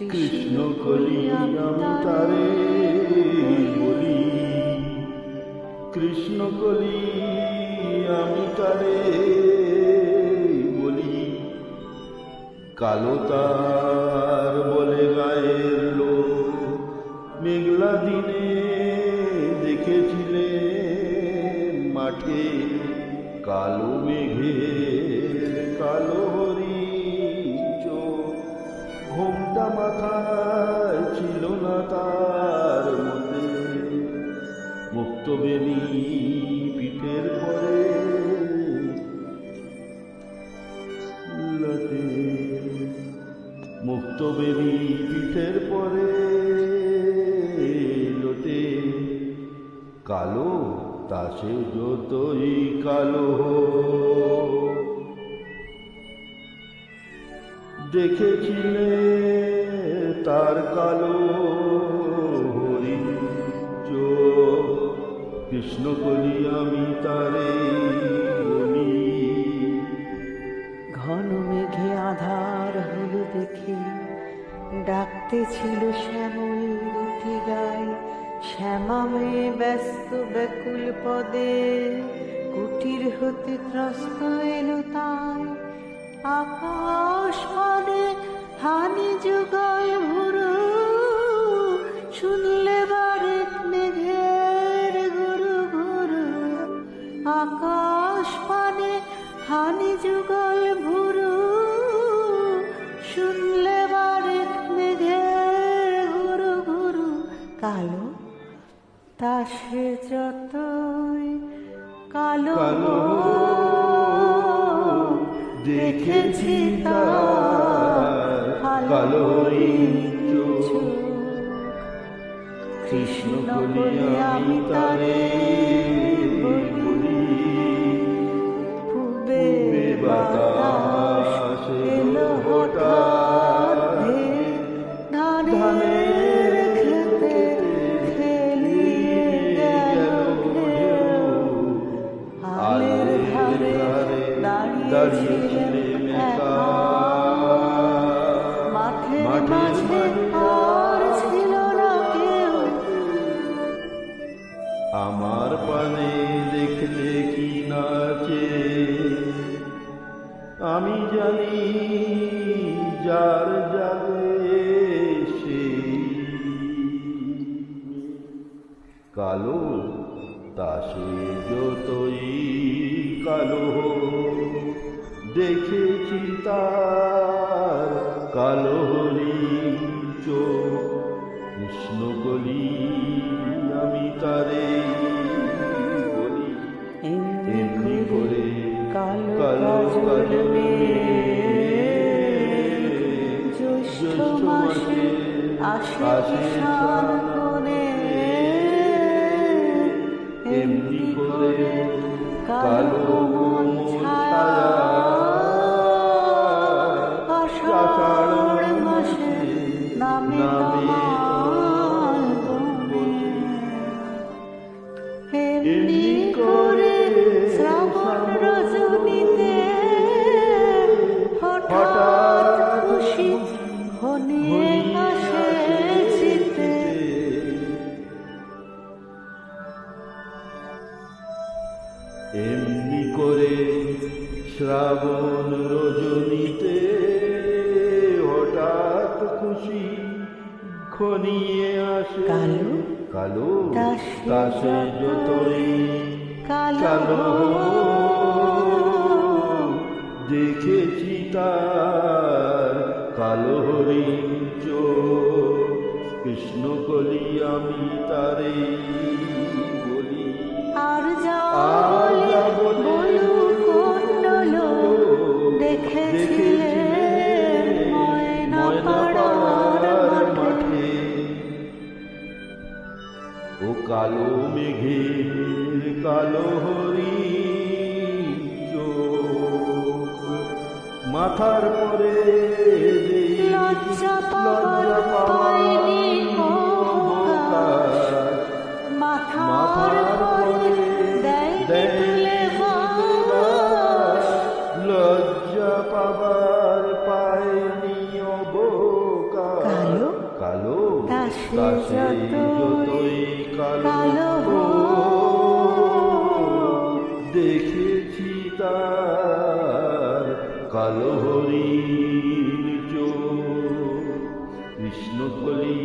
কৃষ্ণ কলি আমি তারে বলি, কৃষ্ণ কলি আমি তারে বলি। কালো তার বলে গায়ের লোক, মেঘলা দিনে দেখেছিলে মাঠে কালো মেঘের কালো হরিণ চোখ। ঘোমটা মাথায় ছিল না তার মধ্যে, মুক্ত বেনি পিঠের পরে লটে, মুক্ত বেনি পিঠের পরে লোটে। কালো তা সে যতই কালো, দেখেছিলে তার কালো হরিণ চোখ। কৃষ্ণ কলি আমি তারে বলি। ঘন মেঘে আধার হলো দেখে, ডাকতে ছিল শ্যামল দুটি গায়ে। শ্যামা মেয়ে ব্যস্ত ব্যাকুল পদে, কুটির হতে ত্রস্ত এলো তাই। আকাশ পানে হানি যুগল ভুরু, শুনলে বারেক মেঘের গুরু গুরু। আকাশ পানে হানি যুগল ভুরু, শুনলে বারেক মেঘের গুরু গুরু। কালো তা সে যতই কালো, দেখেছি তার কালো হরিণ চোখ। কৃষ্ণ কলি আমি তারে বলি। পূবে বাতাস এলো হঠাৎ, ধানের খেতে খেলিয়ে গেল ঢেউ। আলের ধারে দাঁড়িয়েছিলেন একা, মাঠের মাঝে আর ছিল না কেউ। আমার পানে দেখলে কি নাচে, আমি জানি যার যাবে সেই। কালো তা সে যতই কালো, দেখেছি তার কালো হরিণ চোখ। কৃষ্ণ কলি আমি তারে বলি। এমনি করে কালো কাজল জ্যৈষ্ঠ মাসে আসে কিষান বনে। এমনি করে কালো মন ছায়া আষাঢ় মাসে নামে তমাল বনে। এমনি করে শ্রাবণ রজনীতে হঠাৎ খুশি হনিয়ে আসে চিতে। এমনি করে শ্রাবণ রজনীতে হঠাৎ খুশি ঘনিয়ে আসে। কালো কালো তা সে যতই কালো, দেখেছি তার কালো হরিণ চোখ। কৃষ্ণ কলি আমি তারে বলি। আর যা বলু কুণ্ডল দেখেছিলে ময়না পাড়ার মাঠে। ও কালো মেঘের কালো হরিণ চোখ। মাথার পরে লজ্জা পায়নি আকাশ, মাথার পরে দেয়নি তুলে বাস। লজ্জা পাবার পায়নি অবকাশ। সে যতই কালো দেখেছি তার কালো হরিণ চোখ। কৃষ্ণ কলি